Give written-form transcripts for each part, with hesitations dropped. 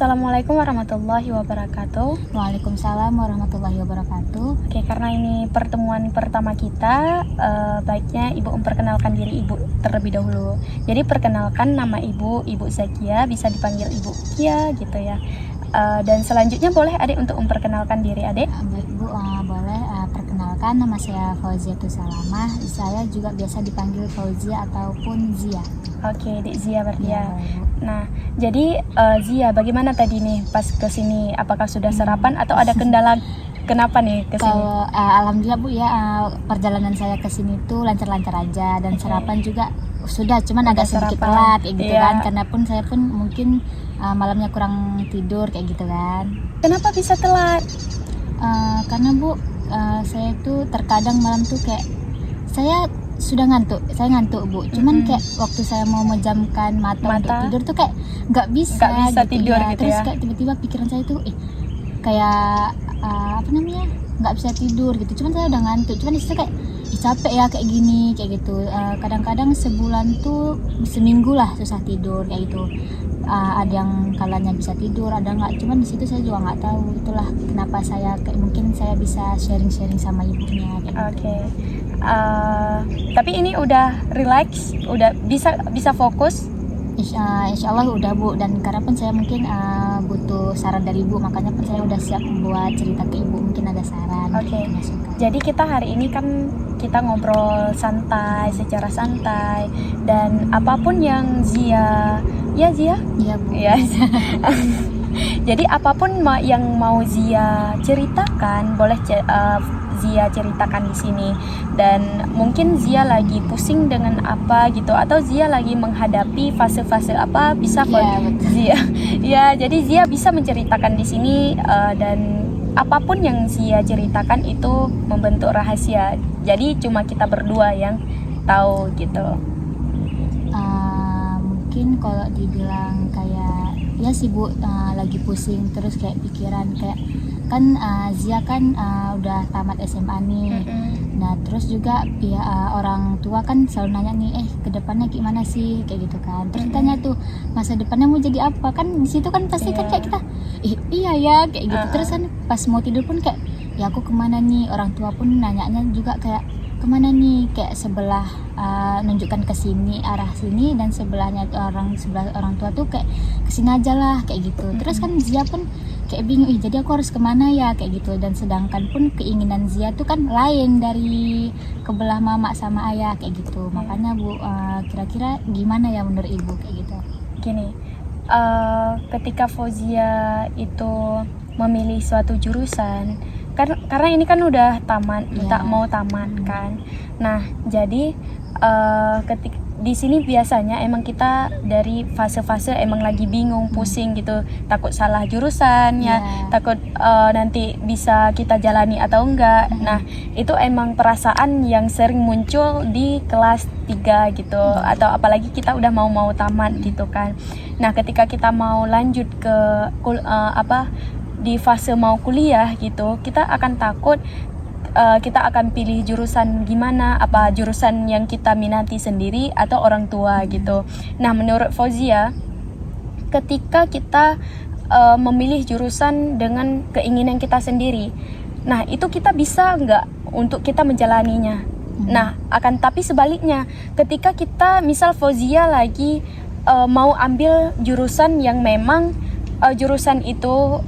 Assalamualaikum warahmatullahi wabarakatuh. Waalaikumsalam warahmatullahi wabarakatuh. Oke, karena ini pertemuan pertama kita, baiknya Ibu memperkenalkan diri Ibu terlebih dahulu. Jadi perkenalkan nama Ibu Zakia, bisa dipanggil Ibu Kia gitu ya. Dan selanjutnya boleh Adik untuk memperkenalkan diri Adik. Baik Bu, boleh perkenalkan, nama saya Fauziatus Salamah. Saya juga biasa dipanggil Fauzia ataupun Zia. Oke, Dek Zia berarti ya. Bu. Nah, jadi Zia, bagaimana tadi nih pas kesini? Apakah sudah sarapan atau ada kendala? Kenapa nih kesini? Kalau alhamdulillah Bu ya, perjalanan saya ke sini tuh lancar-lancar aja dan sarapan juga sudah, cuman agak sedikit telat kayak gitu kan, karena saya pun mungkin malamnya kurang tidur kayak gitu kan. Kenapa bisa telat? Karena Bu, saya tuh terkadang malam tuh kayak saya ngantuk Bu. Cuman kayak waktu saya mau memejamkan mata untuk tidur tuh kayak nggak bisa gitu tidur ya. gitu Terus ya. kayak tiba-tiba pikiran saya tuh kayak nggak bisa tidur gitu. Cuman saya udah ngantuk. Cuman disitu kayak capek ya kayak gini kayak gitu. Kadang-kadang sebulan tuh seminggu lah susah tidur kayak gitu. Ada yang kalanya bisa tidur, ada nggak. Cuman di situ saya juga nggak tahu. Itulah kenapa saya kayak mungkin saya bisa sharing-sharing sama ibunya. Oke. Tapi ini udah relax, udah bisa fokus. Insya Allah udah Bu, dan karena pun saya mungkin butuh saran dari Ibu, makanya pun saya udah siap buat cerita ke Ibu, mungkin ada saran. Oke. Jadi kita hari ini kan kita ngobrol santai, secara santai, dan apapun yang Zia Iya Bu. ya. Jadi apapun yang mau Zia ceritakan, boleh Zia ceritakan di sini. Dan mungkin Zia lagi pusing dengan apa gitu, atau Zia lagi menghadapi fase-fase apa, bisa Zia. Ya, jadi Zia bisa menceritakan di sini, dan apapun yang Zia ceritakan itu membentuk rahasia. Jadi cuma kita berdua yang tahu gitu. Mungkin kalau dibilang kayak ya sih Bu, lagi pusing terus kayak pikiran kayak kan Zia kan udah tamat SMA nih. Nah terus juga pihak orang tua kan selalu nanya nih, kedepannya gimana sih kayak gitu kan. Terus tanya tuh masa depannya mau jadi apa, kan di situ kan pasti kan kayak kita iya ya kayak gitu. Terus kan pas mau tidur pun kayak ya aku kemana nih, orang tua pun nanyanya juga kayak kemana nih, kayak sebelah nunjukkan ke sini, arah sini, dan sebelah orang tua tuh kayak kesini aja lah kayak gitu. Terus kan Zia pun kayak bingung, jadi aku harus kemana ya kayak gitu. Dan sedangkan pun keinginan Zia tuh kan lain dari kebelah mama sama ayah kayak gitu. Makanya Bu, kira-kira gimana ya menurut Ibu kayak gitu? Gini, ketika Fauzia itu memilih suatu jurusan, karena ini kan udah tamat, tak mau tamat kan. Nah, jadi ketika di sini biasanya emang kita dari fase-fase emang lagi bingung, pusing gitu, takut salah jurusan ya, takut nanti bisa kita jalani atau enggak. Nah, itu emang perasaan yang sering muncul di kelas 3 gitu, atau apalagi kita udah mau tamat gitu kan. Nah, ketika kita mau lanjut ke di fase mau kuliah gitu, kita akan takut, kita akan pilih jurusan gimana, apa jurusan yang kita minati sendiri atau orang tua gitu. Nah, menurut Fauzia, ketika kita memilih jurusan dengan keinginan kita sendiri, nah itu kita bisa nggak untuk kita menjalaninya. Nah, tapi sebaliknya, ketika kita misal Fauzia lagi mau ambil jurusan yang memang jurusan itu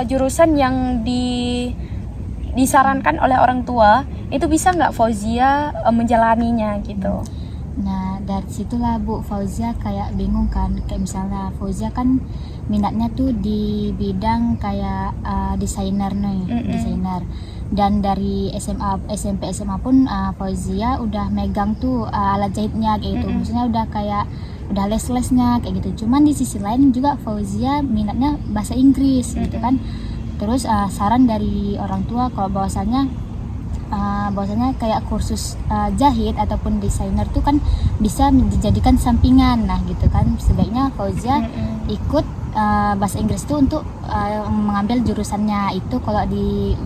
jurusan yang disarankan oleh orang tua, itu bisa nggak Fauzia menjalaninya gitu. Nah dari situlah Bu, Fauzia kayak bingung kan. Kayak misalnya Fauzia kan minatnya tuh di bidang kayak desainer nih, desainer. Dan dari SMP SMA pun Fauzia udah megang tuh alat jahitnya kayak gitu. Maksudnya udah les-lesnya kayak gitu. Cuman di sisi lain juga Fauzia minatnya bahasa Inggris gitu kan. Terus saran dari orang tua kalau bahwasanya kayak kursus jahit ataupun desainer tuh kan bisa dijadikan sampingan. Nah gitu kan, sebaiknya Fauzia ikut bahasa Inggris itu untuk mengambil jurusannya itu kalau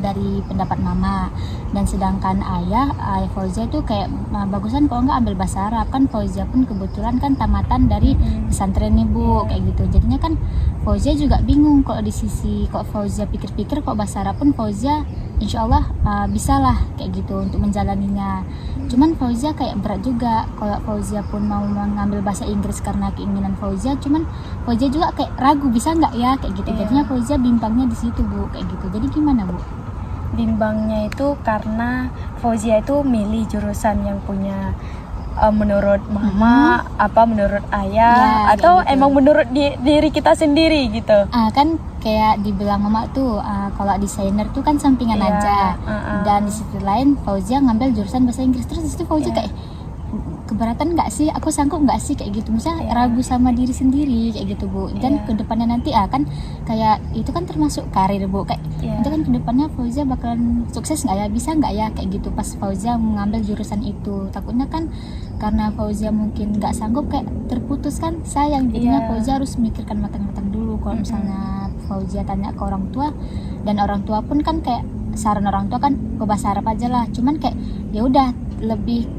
dari pendapat mama. Dan sedangkan ayah Fauzia itu kayak bagusan kalau nggak ambil bahasa Arab, kan Fauzia pun kebetulan kan tamatan dari pesantren nih Bu, kayak gitu. Jadinya kan Fauzia juga bingung kalau di sisi kok Fauzia pikir-pikir kok bahasa Arab pun Fauzia insya Allah bisa lah kayak gitu untuk menjalaninya. Cuman Fauzia kayak berat juga kalau Fauzia pun mau mengambil bahasa Inggris karena keinginan Fauzia, cuman Fauzia juga kayak ragu bisa nggak ya kayak gitu. Jadinya Fauzia bimbangnya di situ Bu, kayak gitu. Jadi gimana Bu? Bimbangnya itu karena Fauzia itu milih jurusan yang punya menurut mama, apa menurut ayah, Ya, atau kayak gitu. emang menurut diri kita sendiri gitu. Kan kayak dibilang mama tuh kalau desainer tuh kan sampingan Iya, aja. Dan di sisi lain Fauzia ngambil jurusan bahasa Inggris, terus di situ Fauzia kayak keberatan nggak sih, aku sanggup nggak sih kayak gitu, misalnya ragu sama diri sendiri kayak gitu Bu. Dan kedepannya nanti kan kayak itu kan termasuk karir Bu, kayak itu kan kedepannya Fauzia bakalan sukses nggak ya, bisa nggak ya kayak gitu pas Fauzia mengambil jurusan itu. Takutnya kan karena Fauzia mungkin nggak sanggup kayak terputus kan sayang, jadinya Fauzia harus memikirkan matang-matang dulu. Kalau misalnya Fauzia tanya ke orang tua, dan orang tua pun kan kayak saran orang tua kan ke bahasa Arab aja lah, cuman kayak ya udah lebih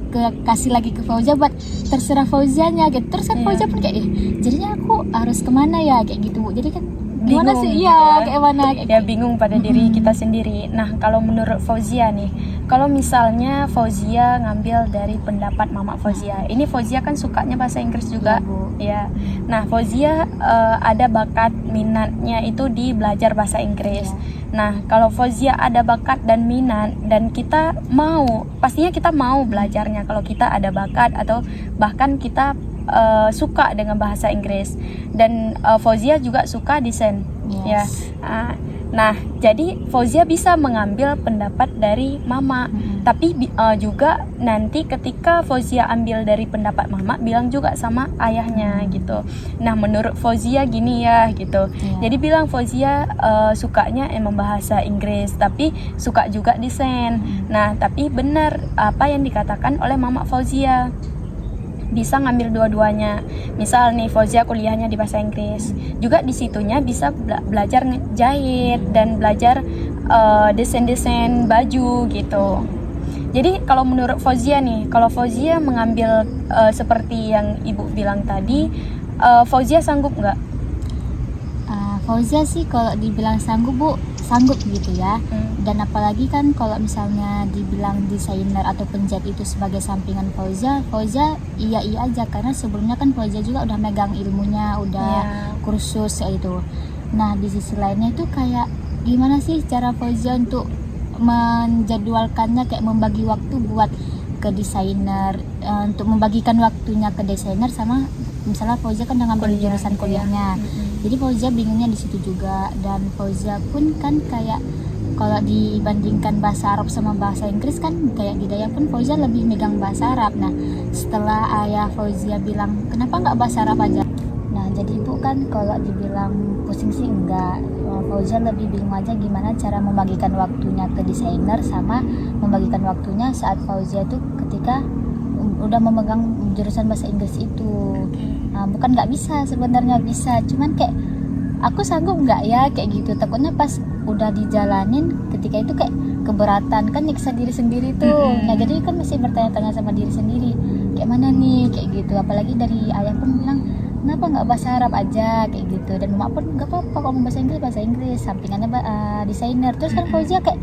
kasih lagi ke Fauzia buat terserah Fauzianya gitu. Terus kan Fauzia pun kayak jadinya aku harus kemana ya kayak gitu Bu. Jadi kan gimana Bingung sih gitu iya kayak mana kayak ya bingung pada diri kita sendiri. Nah kalau menurut Fauzia nih, kalau misalnya Fauzia ngambil dari pendapat mama Fauzia, ini Fauzia kan sukanya bahasa Inggris juga ya. Nah Fauzia ada bakat minatnya itu di belajar bahasa Inggris. Nah kalau Fauzia ada bakat dan minat dan kita mau, pastinya kita mau belajarnya kalau kita ada bakat atau bahkan kita suka dengan bahasa Inggris. Dan Fauzia juga suka desain ya. Nah jadi Fauzia bisa mengambil pendapat dari mama, tapi juga nanti ketika Fauzia ambil dari pendapat mama bilang juga sama ayahnya gitu. Nah menurut Fauzia gini ya gitu. Jadi bilang Fauzia sukanya emang bahasa Inggris tapi suka juga desain. Nah tapi benar apa yang dikatakan oleh mama Fauzia, bisa ngambil dua-duanya. Misal nih Fauzia kuliahnya di bahasa Inggris, juga di situnya bisa belajar jahit dan belajar desain-desain baju gitu. Jadi kalau menurut Fauzia nih, kalau Fauzia mengambil seperti yang ibu bilang tadi, Fauzia sanggup nggak? Fauzia sih kalau dibilang sanggup Bu, sanggup gitu ya. Dan apalagi kan kalau misalnya dibilang desainer atau penjahit itu sebagai sampingan Fauzia iya aja, karena sebelumnya kan Fauzia juga udah megang ilmunya, udah kursus kayak gitu. Nah di sisi lainnya itu kayak gimana sih cara Fauzia untuk menjadwalkannya, kayak membagi waktu buat ke desainer, untuk membagikan waktunya ke desainer sama misalnya Fauzia kan udah ngambil jurusan kuliahnya. Jadi Fauzia bingungnya di situ juga. Dan Fauzia pun kan kayak kalau dibandingkan bahasa Arab sama bahasa Inggris kan kayak di Daya pun Fauzia lebih megang bahasa Arab. Nah setelah ayah Fauzia bilang kenapa nggak bahasa Arab aja, nah jadi ibu kan kalau dibilang pusing sih enggak. Fauzia lebih bingung aja gimana cara membagikan waktunya ke desainer sama membagikan waktunya saat Fauzia itu ketika udah memegang jurusan bahasa Inggris itu. Bukan nggak bisa, sebenarnya bisa, cuman kayak aku sanggup nggak ya kayak gitu. Takutnya pas udah dijalanin ketika itu kayak keberatan kan, nyiksa diri sendiri tuh. Nah jadi kan masih bertanya-tanya sama diri sendiri kayak mana nih kayak gitu. Apalagi dari ayah pun bilang kenapa nggak bahasa Arab aja kayak gitu, dan mama pun nggak apa-apa kalau mau bahasa Inggris sampingannya desainer. Terus kan Fauzia kayak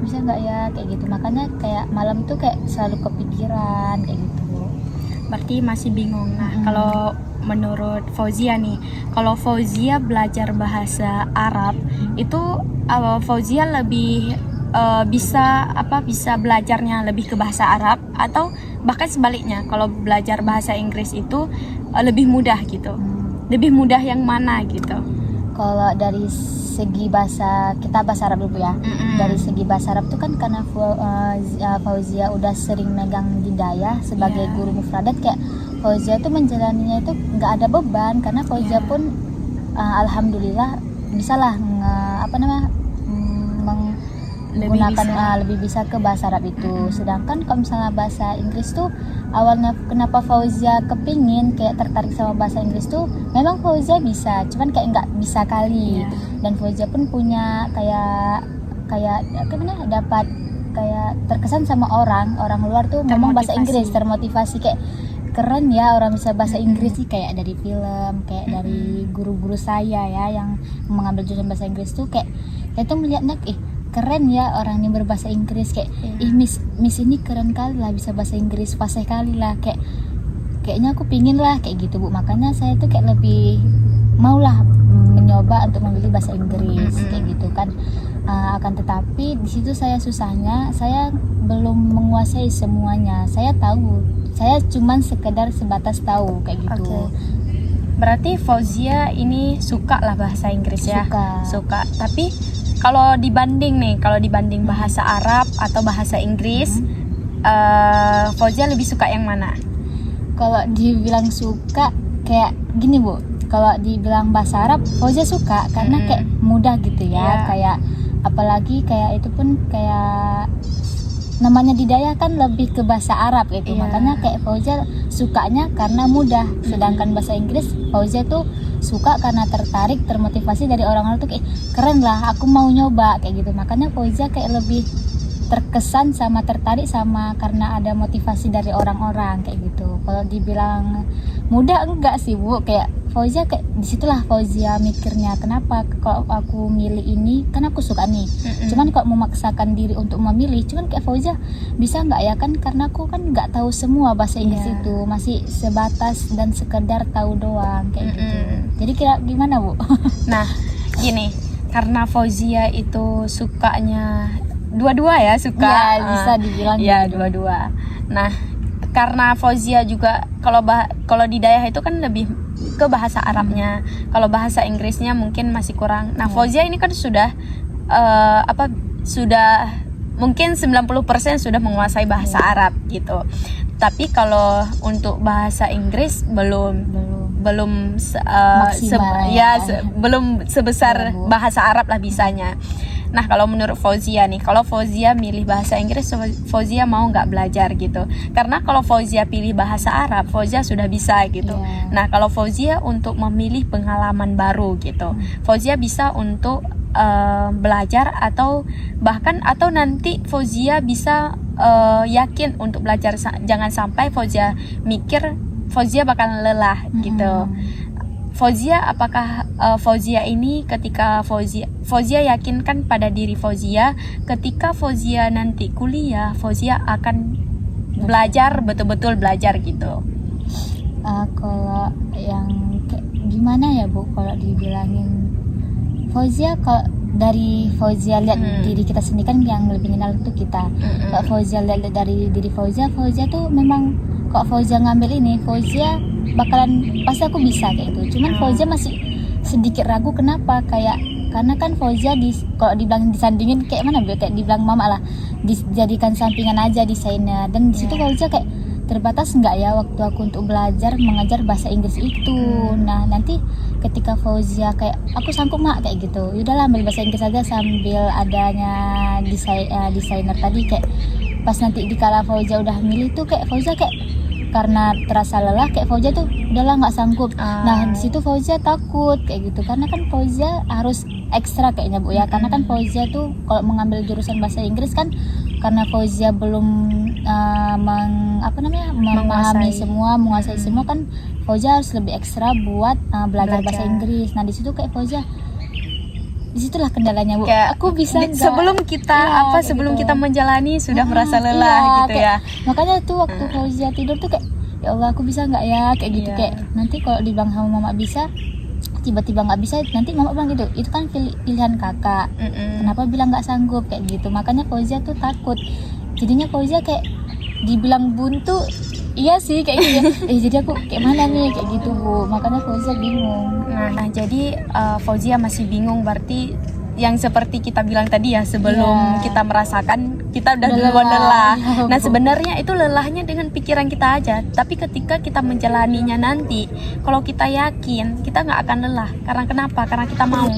bisa nggak ya kayak gitu. Makanya kayak malam tuh kayak selalu kepikiran kayak gitu. Berarti masih bingung. Nah kalau menurut Fauzia nih, kalau Fauzia belajar bahasa Arab itu Fauzia lebih bisa belajarnya lebih ke bahasa Arab, atau bahkan sebaliknya kalau belajar bahasa Inggris itu lebih mudah gitu. Lebih mudah yang mana gitu? Kalau dari segi bahasa, kita bahasa Arab dulu ya. Dari segi bahasa Arab tuh kan karena Fauzia udah sering megang Hidayah sebagai guru mufradat, kayak Fauzia tuh menjalaninya itu nggak ada beban, karena Fauzia pun alhamdulillah bisa lah lebih bisa ke bahasa Arab itu. Sedangkan kalau misalnya bahasa Inggris tuh awalnya kenapa Fauzia kepingin kayak tertarik sama bahasa Inggris tuh memang Fauzia bisa, cuman kayak nggak bisa kali. Dan Fauzia pun punya kayak dapat kayak terkesan sama orang luar tuh ngomong bahasa Inggris, termotivasi kayak keren ya orang bisa bahasa Inggris sih, kayak dari film, kayak dari guru-guru saya ya yang mengambil jurusan bahasa Inggris tuh kayak itu melihatnya keren ya orang ini berbahasa Inggris, kayak miss ini keren kali lah bisa bahasa Inggris, fasih kali lah, kayaknya aku pingin lah kayak gitu Bu. Makanya saya tuh kayak lebih maulah mencoba untuk memilih bahasa Inggris kayak gitu kan. Akan tetapi di situ saya susahnya, saya belum menguasai semuanya. Saya tahu, saya cuman sekedar sebatas tahu kayak gitu. Berarti Fauzia ini suka lah bahasa Inggris ya? Suka. Tapi kalau dibanding bahasa Arab atau bahasa Inggris, Fauzia lebih suka yang mana? Kalau dibilang suka kayak gini Bu, kalau dibilang bahasa Arab Fauzia suka karena kayak mudah gitu ya. Kayak apalagi kayak itu pun kayak namanya Didayah kan lebih ke bahasa Arab gitu. Makanya kayak Fauzia sukanya karena mudah. Sedangkan bahasa Inggris Fauzia tuh suka karena tertarik, termotivasi dari orang-orang tuh kayak keren lah, aku mau nyoba kayak gitu. Makanya Fauzia kayak lebih terkesan sama tertarik sama karena ada motivasi dari orang-orang kayak gitu. Kalau dibilang mudah enggak sih Bu, kayak Fauzia kayak disitulah Fauzia mikirnya kenapa kalau aku milih ini kan aku suka nih. Cuman kalau memaksakan diri untuk memilih, cuman kayak Fauzia bisa nggak ya kan, karena aku kan nggak tahu semua bahasa Inggris itu, masih sebatas dan sekedar tahu doang kayak gitu. Jadi kira gimana Bu? Nah gini, karena Fauzia itu sukanya dua-dua ya, suka bisa dibilang dua-dua. Nah karena Fauzia juga kalau Didayah itu kan lebih ke bahasa Arabnya, kalau bahasa Inggrisnya mungkin masih kurang. Nah Fauzia ini kan sudah sudah mungkin 90% sudah menguasai bahasa Arab gitu. Tapi kalau untuk bahasa Inggris belum belum sebesar bahasa Arab lah bisanya. Nah kalau menurut Fauzia nih, kalau Fauzia milih bahasa Inggris, Fauzia mau nggak belajar gitu? Karena kalau Fauzia pilih bahasa Arab, Fauzia sudah bisa gitu. Nah kalau Fauzia untuk memilih pengalaman baru gitu, Fauzia bisa untuk belajar atau nanti Fauzia bisa yakin untuk belajar. Jangan sampai Fauzia mikir Fauzia bakal lelah gitu. Fauzia, apakah Fauzia ini ketika Fauzia yakinkan pada diri Fauzia ketika Fauzia nanti kuliah, Fauzia akan belajar, betul-betul belajar gitu. Kalau yang gimana ya Bu, kalau dibilangin Fauzia, kalau dari Fauzia lihat diri kita sendiri kan yang lebih kenal itu kita. Kalau Fauzia lihat dari diri Fauzia tuh memang kalau Fauzia ngambil ini, Fauzia bakalan pasti aku bisa kayak gitu. Cuman Fauzia masih sedikit ragu, kenapa? Karena kan Fauzia kalau dibilang disandingin kayak mana Bu, kayak dibilang mama lah, dijadikan sampingan aja desainer. Dan di situ Fauzia kayak terbatas nggak ya waktu aku untuk belajar mengajar bahasa Inggris itu. Nah nanti ketika Fauzia kayak aku sanggup nggak kayak gitu, yaudahlah ambil bahasa Inggris aja sambil adanya desainer tadi. Kayak pas nanti dikala Fauzia udah milih tuh kayak Fauzia kayak karena terasa lelah, kayak Fauzia tuh udahlah nggak sanggup. Nah di situ Fauzia takut kayak gitu, karena kan Fauzia harus ekstra kayaknya Bu ya. Karena kan Fauzia tuh kalau mengambil jurusan bahasa Inggris kan karena Fauzia belum menguasai semua kan, Fauzia harus lebih ekstra buat belajar bahasa Inggris. Nah di situ kayak Fauzia, disitulah kendalanya Bu. Kayak aku bisa sebelum kita menjalani sudah merasa lelah gitu ya. Makanya tuh waktu Fauzia tidur tuh kayak ya Allah aku bisa nggak ya kayak gitu. Kayak nanti kalau dibilang sama mama bisa, tiba-tiba nggak bisa, nanti mama bilang gitu, itu kan pilihan kakak, kenapa bilang nggak sanggup kayak gitu. Makanya Fauzia tuh takut, jadinya Fauzia kayak dibilang buntu, iya sih kayak gitu ya. Jadi aku kayak mana nih kayak gitu Bu. Makanya Fauzia bingung. Nah jadi Fauzia masih bingung, berarti yang seperti kita bilang tadi ya, sebelum kita merasakan kita udah duluan lelah. Nah sebenarnya itu lelahnya dengan pikiran kita aja, tapi ketika kita menjalaninya nanti, kalau kita yakin kita nggak akan lelah. Karena kenapa? Karena kita mau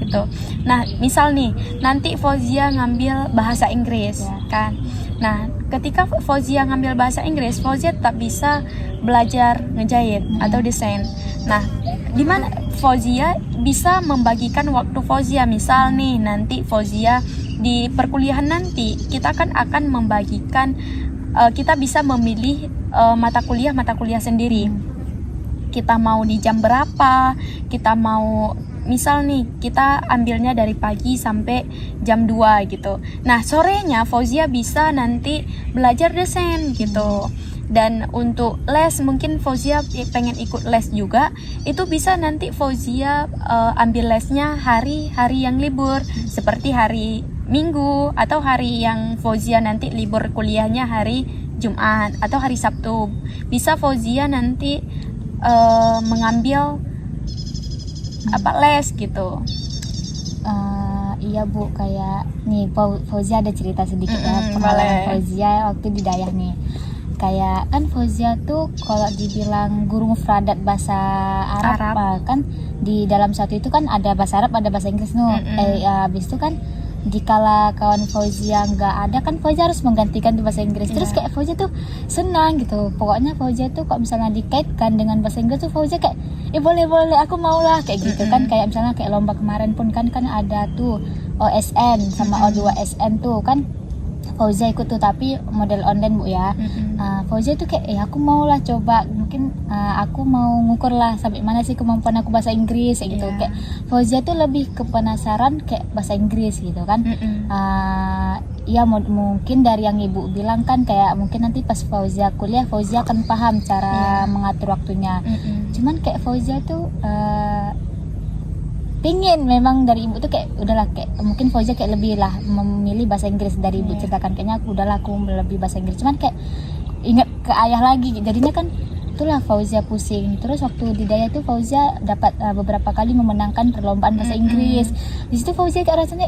gitu. Nah, misal nih nanti Fauzia ngambil bahasa Inggris kan. Nah, ketika Fauzia ngambil bahasa Inggris, Fauzia tetap bisa belajar ngejahit atau desain. Nah, di mana Fauzia bisa membagikan waktu Fauzia. Misal nih nanti Fauzia di perkuliahan nanti kita kan akan membagikan, kita bisa memilih mata kuliah sendiri. Kita mau di jam berapa, kita mau misal nih kita ambilnya dari pagi sampai jam 2 gitu. Nah, sorenya Fauzia bisa nanti belajar desain gitu. Dan untuk les, mungkin Fauzia pengen ikut les juga, itu bisa nanti Fauzia ambil lesnya hari-hari yang libur, seperti hari Minggu atau hari yang Fauzia nanti libur kuliahnya hari Jumat atau hari Sabtu. Bisa Fauzia nanti mengambil les gitu. Iya Bu, kayak nih Fauzia ada cerita sedikit ya pengalaman Fauzia waktu di Dayah nih. Kayak kan Fauzia tuh kalau dibilang guru mufradat bahasa Arab. Kan di dalam satu itu kan ada bahasa Arab, ada bahasa Inggris habis itu kan dikala kawan Fauzia nggak ada kan Fauzia harus menggantikan tuh bahasa Inggris. Terus kayak Fauzia tuh senang gitu. Pokoknya Fauzia tuh kalau misalnya dikaitkan dengan bahasa Inggris tuh Fauzia kayak boleh aku mau lah kayak gitu kan. Kayak misalnya kayak lomba kemarin pun kan ada tuh OSN sama O2SN tuh kan Fauzia ikut tuh, tapi model online Bu ya. Fauzia tuh kayak aku mau lah coba, mungkin aku mau ngukur lah sampai mana sih kemampuan aku bahasa Inggris kayak gitu. Kayak Fauzia tuh lebih ke penasaran kayak bahasa Inggris gitu kan. Ya mungkin dari yang Ibu bilang kan kayak mungkin nanti pas Fauzia kuliah Fauzia akan paham cara mengatur waktunya. Cuman kayak Fauzia tuh pingin memang dari Ibu tuh kayak udahlah, kayak mungkin Fauzia kayak lebih lah memilih bahasa Inggris dari Ibu ceritakan, kayaknya udahlah aku lebih bahasa Inggris. Cuman kayak ingat ke ayah lagi, jadinya kan itulah Fauzia pusing. Terus waktu di Daya tuh Fauzia dapat beberapa kali memenangkan perlombaan bahasa Inggris. Di situ Fauzia kayak rasanya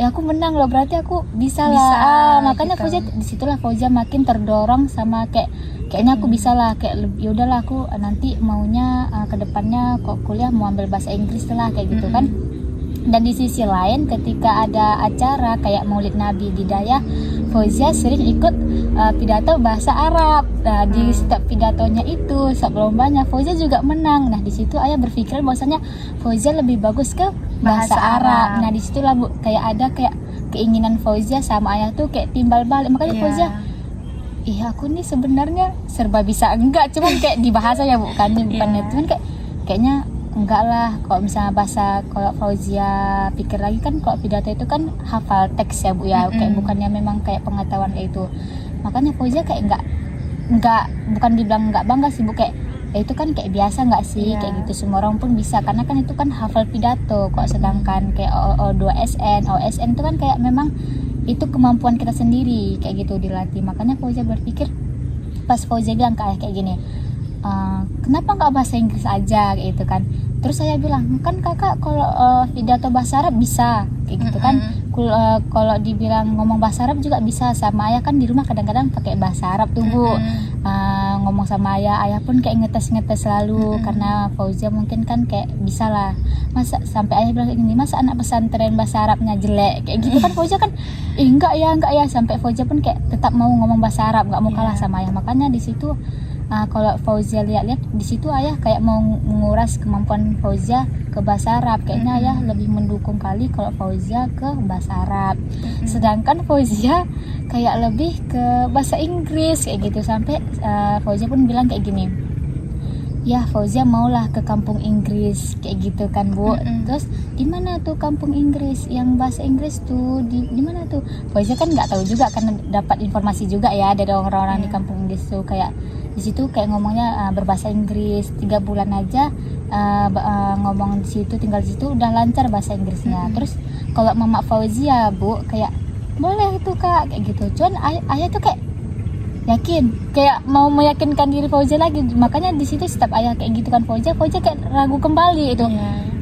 aku menang loh, berarti aku bisa lah. Makanya gitu. Fauzia disitulah Fauzia makin terdorong sama kayaknya aku bisa lah, kayak ya udahlah aku nanti maunya kedepannya kok kuliah mau ambil bahasa Inggris lah kayak gitu kan. Dan di sisi lain ketika ada acara kayak Maulid Nabi di Daya, Fauzia sering ikut pidato bahasa Arab. Nah, di setiap pidatonya itu, setiap lombanya Fauzia juga menang. Nah, di situ ayah berpikir bahwasanya Fauzia lebih bagus ke bahasa Arab. Nah, di situlah Bu, kayak ada kayak keinginan Fauzia sama ayah tuh kayak timbal balik. Makanya Fauzia aku nih sebenarnya serba bisa enggak, cuman kayak di bahasa ya bukannya cuman kayaknya enggak lah. Kalau misalnya bahasa, kalau Fauzia pikir lagi kan kalau pidato itu kan hafal teks ya Bu ya, kayak bukannya memang kayak pengetahuan kayak itu. Makanya Fauzia kayak enggak bukan dibilang enggak bangga sih Bu, kayak itu kan kayak biasa enggak sih kayak gitu, semua orang pun bisa karena kan itu kan hafal pidato. Kok sedangkan kayak O2SN, OSN itu kan kayak memang itu kemampuan kita sendiri kayak gitu dilatih. Makanya Fauzia berpikir, pas Fauzia bilang ke ayah kayak gini, kenapa nggak bahasa Inggris aja kayak gitu kan. Terus saya bilang, kan kakak kalau pidato bahasa Arab bisa kayak gitu kan. Kalau dibilang ngomong bahasa Arab juga bisa. Sama ayah kan di rumah kadang-kadang pakai bahasa Arab tuh Bu. Ngomong sama ayah pun kayak ngetes selalu karena Fauzia mungkin kan kayak bisa lah. Masa sampai ayah bilang ini, masa anak pesantren bahasa Arabnya jelek kayak gitu kan. Fauzia kan enggak ya, sampai Fauzia pun kayak tetap mau ngomong bahasa Arab, nggak mau kalah sama ayah. Makanya di situ kalau Fauzia lihat di situ ayah kayak mau menguras kemampuan Fauzia ke bahasa Arab. Kayaknya ayah lebih mendukung kali kalau Fauzia ke bahasa Arab. Sedangkan Fauzia kayak lebih ke bahasa Inggris kayak gitu. Sampai Fauzia pun bilang kayak gini, ya Fauzia maulah ke kampung Inggris kayak gitu kan Bu. Terus di mana tuh kampung Inggris yang bahasa Inggris tuh, di mana tuh? Fauzia kan nggak tahu juga karena dapat informasi juga ya dari orang-orang di kampung Inggris tuh, kayak di situ kayak ngomongnya berbahasa Inggris 3 bulan aja ngomong di situ, tinggal di situ udah lancar bahasa Inggrisnya. Terus kalau mama Fauzia Bu kayak boleh itu Kak kayak gitu. Cuman ayah tuh kayak yakin, kayak mau meyakinkan diri Fauzia lagi. Makanya di situ setiap ayah kayak gitu kan Fauzia kayak ragu kembali itu.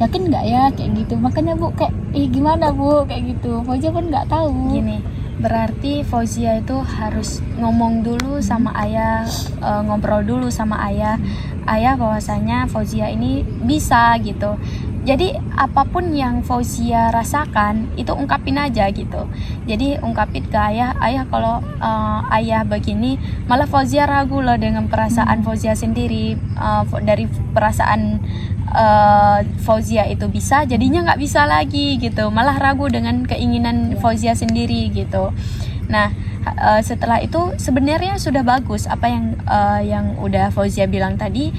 Yakin nggak ya kayak gitu. Makanya Bu kayak gimana Bu kayak gitu. Fauzia pun nggak tahu. Gini, berarti Fauzia itu harus ngomong dulu sama ayah, ngobrol dulu sama ayah ayah bahwasanya Fauzia ini bisa gitu. Jadi apapun yang Fauzia rasakan itu ungkapin aja gitu. Jadi ungkapin ke ayah, ayah kalau ayah begini, malah Fauzia ragu loh dengan perasaan Fauzia sendiri. Dari perasaan Fauzia itu bisa, jadinya nggak bisa lagi gitu. Malah ragu dengan keinginan Fauzia sendiri gitu. Nah, setelah itu sebenarnya sudah bagus apa yang udah Fauzia bilang tadi.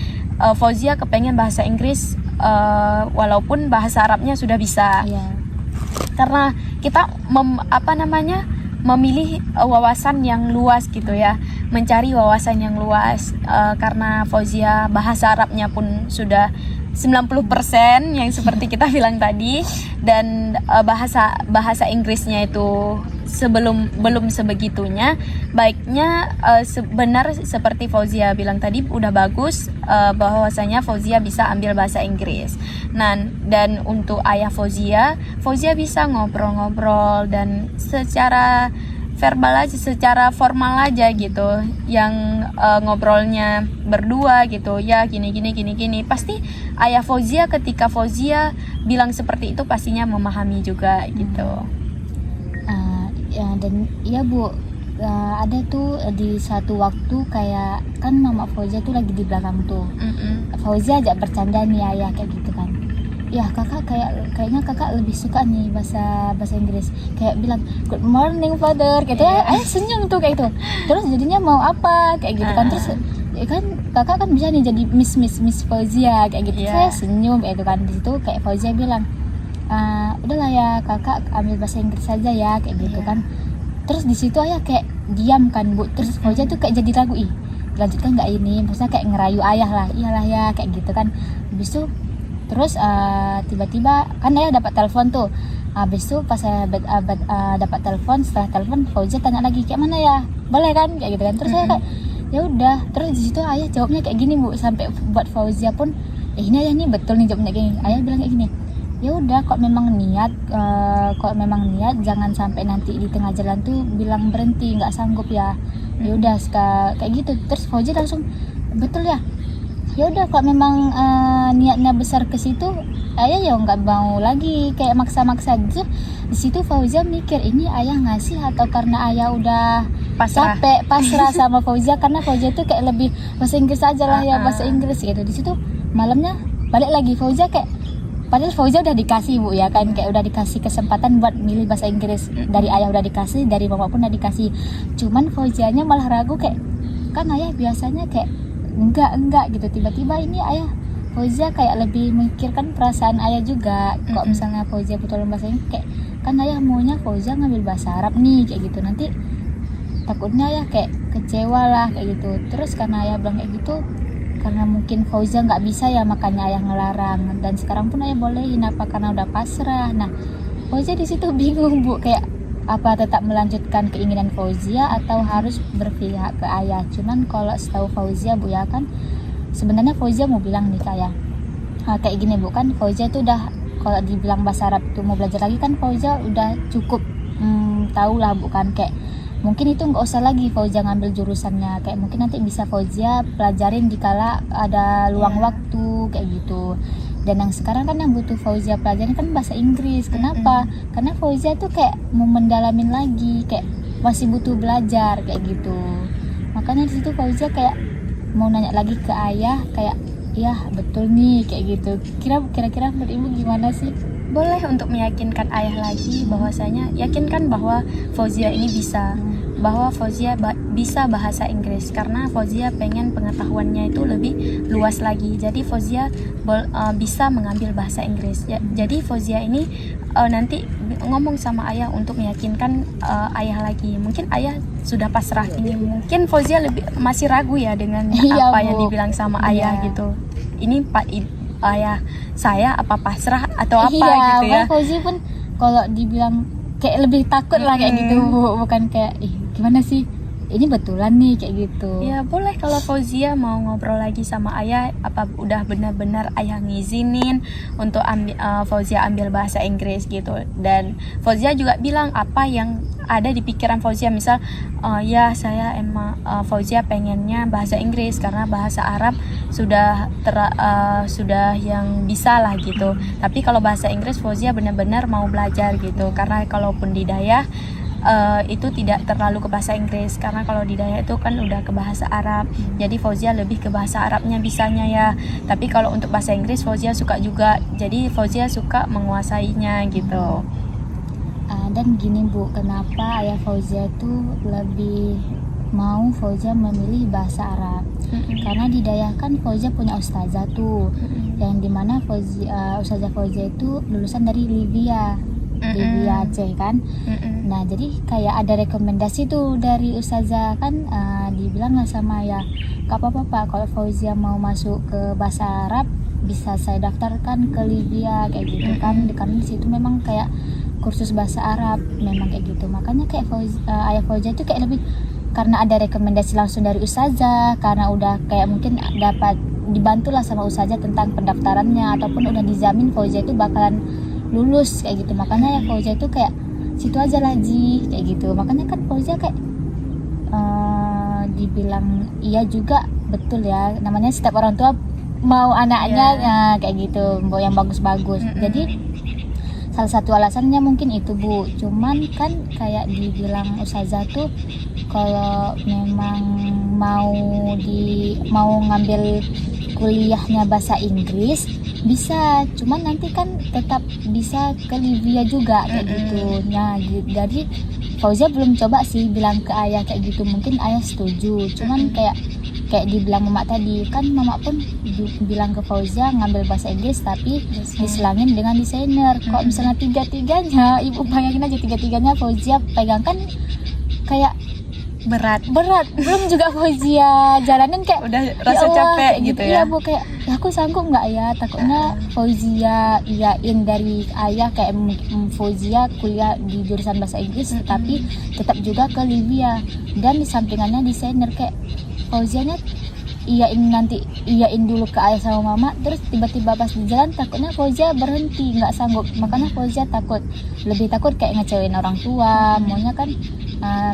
Fauzia kepengen bahasa Inggris walaupun bahasa Arabnya sudah bisa. Karena kita memilih wawasan yang luas gitu ya, mencari wawasan yang luas. Karena Fauzia bahasa Arabnya pun sudah 90% yang seperti kita bilang tadi, dan bahasa Inggrisnya itu belum sebegitunya. Baiknya benar seperti Fauzia bilang tadi, udah bagus bahwasanya Fauzia bisa ambil bahasa Inggris. Nah, dan untuk ayah Fauzia bisa ngobrol-ngobrol dan secara verbal aja, secara formal aja gitu, yang ngobrolnya berdua gitu ya, gini. Pasti ayah Fauzia ketika Fauzia bilang seperti itu pastinya memahami juga gitu. Dan iya Bu, ada tuh di satu waktu kayak kan mama Fauzia tuh lagi di belakang tuh. Fauzia ajak bercanda nih ayah kayak gitu kan. Ya kakak kayaknya kakak lebih suka nih bahasa Inggris, kayak bilang good morning father gitu. Ayah senyum tuh kayak gitu. Terus jadinya mau apa kayak gitu kan. Terus ya kan kakak kan bisa nih jadi Miss Fauzia kayak gitu. Saya senyum kayak gitu kan. Di situ kayak Fauzia bilang, udahlah ya kakak ambil bahasa Inggris saja ya kayak gitu kan. Terus di situ ayah kayak diam kan Bu. Terus Fauzia tuh kayak jadi ragu, lanjutkan nggak ini, maksudnya kayak ngerayu ayah lah, iyalah ya kayak gitu kan. Habis itu terus tiba-tiba kan ayah dapat telepon tuh. Habis itu pas saya dapat telepon, setelah telepon Fauzia tanya lagi kayak mana ya, boleh kan kayak gitu kan. Terus saya kayak ya udah. Terus di situ ayah jawabnya kayak gini Bu, sampai buat Fauzia pun ini ayah nih betul nih jawabnya kayak gini. Ayah bilang kayak gini, ya udah kok memang niat jangan sampai nanti di tengah jalan tuh bilang berhenti nggak sanggup ya. Ya udah kayak gitu. Terus Fauzia langsung betul ya. Ya udah kok memang niatnya besar ke situ, ayah ya nggak mau lagi kayak maksa-maksa gitu. Di situ Fauzia mikir, ini ayah ngasih atau karena ayah udah capek pasrah sama Fauzia, karena Fauzia tuh kayak lebih bahasa Inggris aja lah ya, bahasa Inggris gitu. Di situ malamnya balik lagi Fauzia kayak, padahal Fauzia udah dikasih Bu ya kan, kayak udah dikasih kesempatan buat milih bahasa Inggris, dari ayah udah dikasih, dari mama pun udah dikasih. Cuman Fauzianya malah ragu kayak, kan ayah biasanya kayak enggak gitu. Tiba-tiba ini ayah Fauzia kayak lebih memikirkan perasaan ayah juga. Kok misalnya Fauzia betul bahasa Inggris, kayak kan ayah maunya Fauzia ngambil bahasa Arab nih kayak gitu, nanti takutnya ayah kayak kecewa lah kayak gitu. Terus karena ayah bilang kayak gitu, karena mungkin Fauzia nggak bisa ya, makanya ayah ngelarang. Dan sekarang pun ayah bolehin apa karena udah pasrah. Nah Fauzia di situ bingung Bu, kayak apa tetap melanjutkan keinginan Fauzia atau harus berpihak ke ayah. Cuman kalau setahu Fauzia Bu ya kan, sebenarnya Fauzia mau bilang nih kayak kayak gini Bu, kan Fauzia itu udah, kalau dibilang bahasa Arab itu mau belajar lagi kan Fauzia udah cukup tahu lah Bu kan, kayak mungkin itu nggak usah lagi Fauzia ngambil jurusannya, kayak mungkin nanti bisa Fauzia pelajarin dikala ada luang waktu kayak gitu. Dan yang sekarang kan yang butuh Fauzia pelajarin kan bahasa Inggris. Kenapa? Karena Fauzia tuh kayak mau mendalamin lagi, kayak masih butuh belajar kayak gitu. Makanya di situ Fauzia kayak mau nanya lagi ke ayah, kayak ya betul nih kayak gitu. Kira-kira menurut Ibu gimana sih? Boleh untuk meyakinkan ayah lagi bahwasanya yakinkan bahwa Fauzia ini bisa, bahwa Fauzia bisa bahasa Inggris, karena Fauzia pengen pengetahuannya itu lebih luas lagi. Jadi Fauzia bisa mengambil bahasa Inggris. Jadi Fauzia ini nanti ngomong sama ayah untuk meyakinkan ayah lagi. Mungkin ayah sudah pasrah ini, mungkin Fauzia masih ragu ya dengan apa yang dibilang sama ayah gitu. Ini ayah saya apa pasrah atau apa gitu ya. Fauzia pun kalau dibilang kayak lebih takut lah kayak gitu Bu, bukan kayak gimana sih, ini betulan nih kayak gitu. Ya boleh kalau Fauzia mau ngobrol lagi sama ayah, apa udah benar-benar ayah ngizinin untuk Fauzia ambil bahasa Inggris gitu. Dan Fauzia juga bilang apa yang ada di pikiran Fauzia, misal ya saya emang Fauzia pengennya bahasa Inggris karena bahasa Arab sudah yang bisa lah gitu. Tapi kalau bahasa Inggris Fauzia benar-benar mau belajar gitu, karena kalaupun di Dayah itu tidak terlalu ke bahasa Inggris, karena kalau di Dayah itu kan udah ke bahasa Arab, jadi Fauzia lebih ke bahasa Arabnya bisanya ya. Tapi kalau untuk bahasa Inggris Fauzia suka juga, jadi Fauzia suka menguasainya gitu. Dan gini Bu, kenapa ayah Fauzia itu lebih mau Fauzia memilih bahasa Arab? Karena di Dayah kan Fauzia punya ustazah tuh, yang dimana ustazah Fauzia itu lulusan dari Libya Aceh kan. Nah jadi kayak ada rekomendasi tuh dari ustazah kan, dibilang lah sama ya, gak apa-apa Pak, kalau Fauzia mau masuk ke bahasa Arab bisa saya daftarkan ke Libya kayak gitu kan, karena di situ memang kayak kursus bahasa Arab memang kayak gitu. Makanya kayak ayah Fauzia itu kayak lebih karena ada rekomendasi langsung dari ustazah, karena udah kayak mungkin dapat dibantu lah sama ustazah tentang pendaftarannya, ataupun udah dijamin Fauzia itu bakalan lulus kayak gitu. Makanya ya Fauzia itu kayak situ aja lah Ji kayak gitu. Makanya kan Fauzia kayak dibilang iya juga, betul ya, namanya setiap orang tua mau anaknya kayak gitu, mau yang bagus-bagus. Jadi salah satu alasannya mungkin itu Bu. Cuman kan kayak dibilang ustazah tuh kalau memang mau ngambil kuliahnya bahasa Inggris bisa, cuman nanti kan tetap bisa ke Libya juga kayak gitu. Nah, jadi Fauzia belum coba sih bilang ke ayah kayak gitu. Mungkin ayah setuju, cuman kayak dibilang mama tadi kan, mama pun bilang ke Fauzia ngambil bahasa Inggris tapi diselangin dengan desainer. Kok misalnya tiga-tiganya, ibu bayangin aja tiga-tiganya Fauzia pegang kan kayak berat belum juga Fauzia jalanin kayak udah rasa capek gitu ya. Iya Bu, kayak ya aku sanggup nggak ya, takutnya Fauzia iyain dari ayah kayak Fauzia kuliah di jurusan bahasa Inggris tapi tetap juga ke Libya, dan di sampingannya desainer. Kayak Fauzianya iyain dulu ke ayah sama mama, terus tiba-tiba pas di jalan takutnya Fauzia berhenti, nggak sanggup. Makanya Fauzia lebih takut kayak ngecewain orang tua. Maunya kan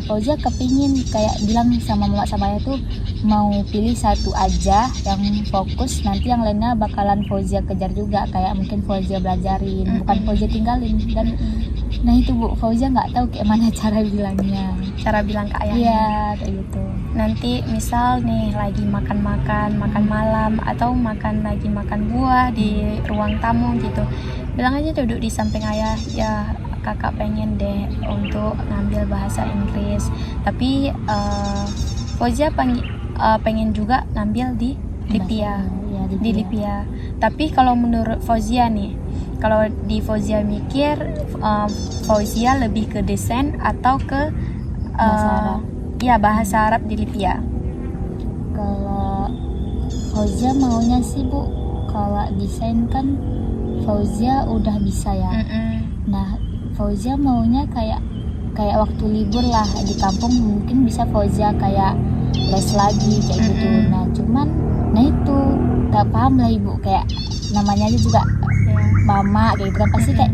Fauzia kepingin kayak bilang sama mama sama ayah tuh mau pilih satu aja yang fokus, nanti yang lainnya bakalan Fauzia kejar juga, kayak mungkin Fauzia belajarin, bukan Fauzia tinggalin. Dan nah itu Bu, Fauzia nggak tahu kayak mana cara bilang ke ayahnya. Iya kayak gitu. Nanti misal nih lagi makan malam atau lagi makan buah di ruang tamu gitu, bilang aja duduk di samping ayah, ya kakak pengen deh untuk ngambil bahasa Inggris, tapi Fauzia pengen juga ngambil di Libya. Di Libya. Tapi kalau menurut Fauzia nih, kalau di Fauzia mikir, Fauzia lebih ke desain atau ke bahasa Arab. Ya bahasa Arab di Libya. Kalau Fauzia maunya sih Bu, kalau desain kan Fauzia udah bisa ya. Nah Fauzia maunya kayak waktu libur lah di kampung, mungkin bisa Fauzia kayak les lagi kayak gitu. Nah cuman itu gak paham lah Ibu, kayak namanya aja juga mama kayak gitu kan, pasti kayak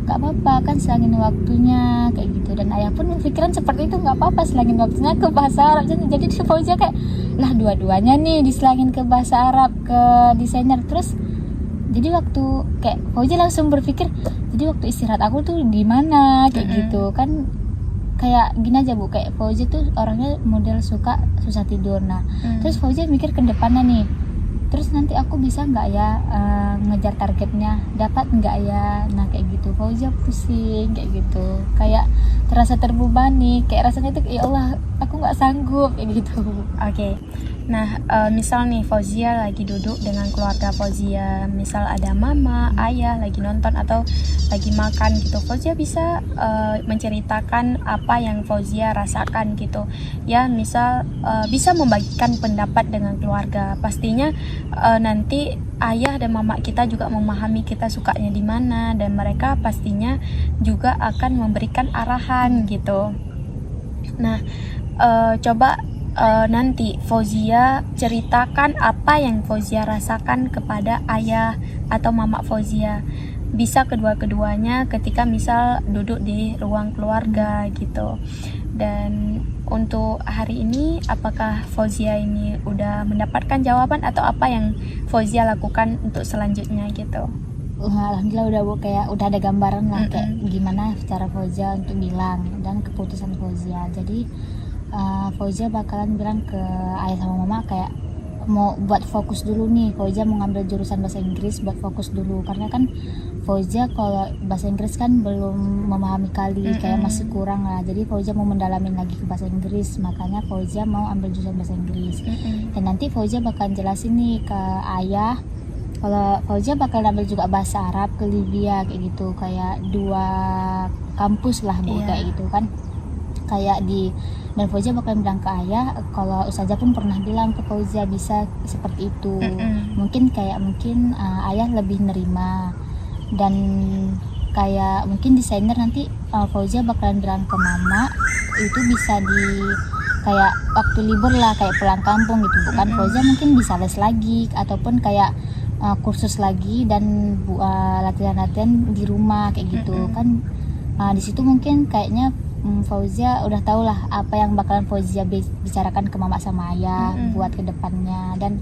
gak apa-apa kan selangin waktunya kayak gitu. Dan ayah pun pikiran seperti itu, gak apa-apa selangin waktunya ke bahasa Arab. Jadi Fauzia kayak lah dua-duanya nih diselangin ke bahasa Arab, ke desainer. Terus jadi waktu kayak Fauzia langsung berpikir, jadi waktu istirahat aku tuh di mana kayak gitu kan. Kayak gini aja Bu, kayak Fauzia tuh orangnya model suka susah tidur. Nah terus Fauzia mikir ke depannya nih, terus nanti aku bisa nggak ya ngejar targetnya, dapat nggak ya. Nah kayak gitu Fauzia pusing kayak gitu, kayak terasa terbebani, kayak rasanya tuh ya Allah aku nggak sanggup kayak gitu. Oke. Nah misal nih Fauzia lagi duduk dengan keluarga Fauzia, misal ada mama, ayah lagi nonton atau lagi makan gitu, Fauzia bisa menceritakan apa yang Fauzia rasakan gitu ya. Misal bisa membagikan pendapat dengan keluarga. Pastinya nanti ayah dan mama kita juga memahami kita sukanya di mana, dan mereka pastinya juga akan memberikan arahan gitu. Nah coba nanti Fauzia ceritakan apa yang Fauzia rasakan kepada ayah atau mama Fauzia. Bisa kedua-keduanya ketika misal duduk di ruang keluarga gitu. Dan untuk hari ini apakah Fauzia ini udah mendapatkan jawaban atau apa yang Fauzia lakukan untuk selanjutnya gitu? Alhamdulillah udah Bu, kayak udah ada gambaran lah kayak gimana cara Fauzia untuk bilang dan keputusan Fauzia. Jadi Fauzia bakalan bilang ke ayah sama mama kayak mau buat fokus dulu nih, Fauzia mau ngambil jurusan bahasa Inggris buat fokus dulu, karena kan Fauzia kalau bahasa Inggris kan belum memahami kali, kayak masih kurang lah. Jadi Fauzia mau mendalamin lagi ke bahasa Inggris, makanya Fauzia mau ambil jurusan bahasa Inggris. Dan nanti Fauzia bakalan jelasin nih ke ayah kalau Fauzia bakal ambil juga bahasa Arab ke Libya kayak gitu, kayak 2 kampus lah Bu, kayak gitu kan. Kayak dan Fauzia bakal bilang ke ayah kalau Ustazah pun pernah bilang ke Fauzia bisa seperti itu. Mungkin ayah lebih nerima, dan kayak mungkin desainer nanti Fauzia bakalan bilang ke mama itu bisa di kayak waktu libur lah, kayak pulang kampung gitu, bukan Fauzia mungkin bisa les lagi ataupun kayak kursus lagi dan latihan-latihan di rumah kayak gitu kan. Di situ mungkin kayaknya Fauzia udah tau lah apa yang bakalan Fauzia bicarakan ke mama sama ayah buat kedepannya. Dan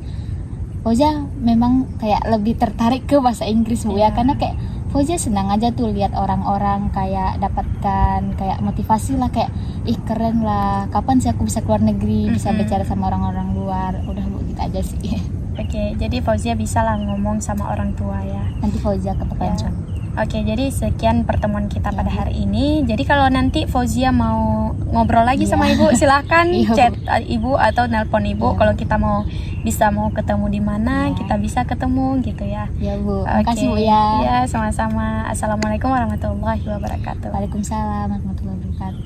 Fauzia memang kayak lebih tertarik ke bahasa Inggris Bu ya, karena kayak Fauzia senang aja tuh lihat orang-orang kayak dapatkan kayak motivasi lah, kayak ih keren lah, kapan sih aku bisa keluar negeri, bisa bicara sama orang-orang luar. Udah Bu, gitu aja sih. Oke, jadi Fauzia bisa lah ngomong sama orang tua ya. Nanti Fauzia ketepen. Oke, jadi sekian pertemuan kita pada hari ini. Jadi kalau nanti Fauzia mau ngobrol lagi sama Ibu, silahkan chat Ibu atau nelpon Ibu. Kalau kita mau ketemu di mana, kita bisa ketemu gitu ya. Ya Bu, makasih Bu ya. Ya, sama-sama. Assalamualaikum warahmatullahi wabarakatuh. Waalaikumsalam warahmatullahi wabarakatuh.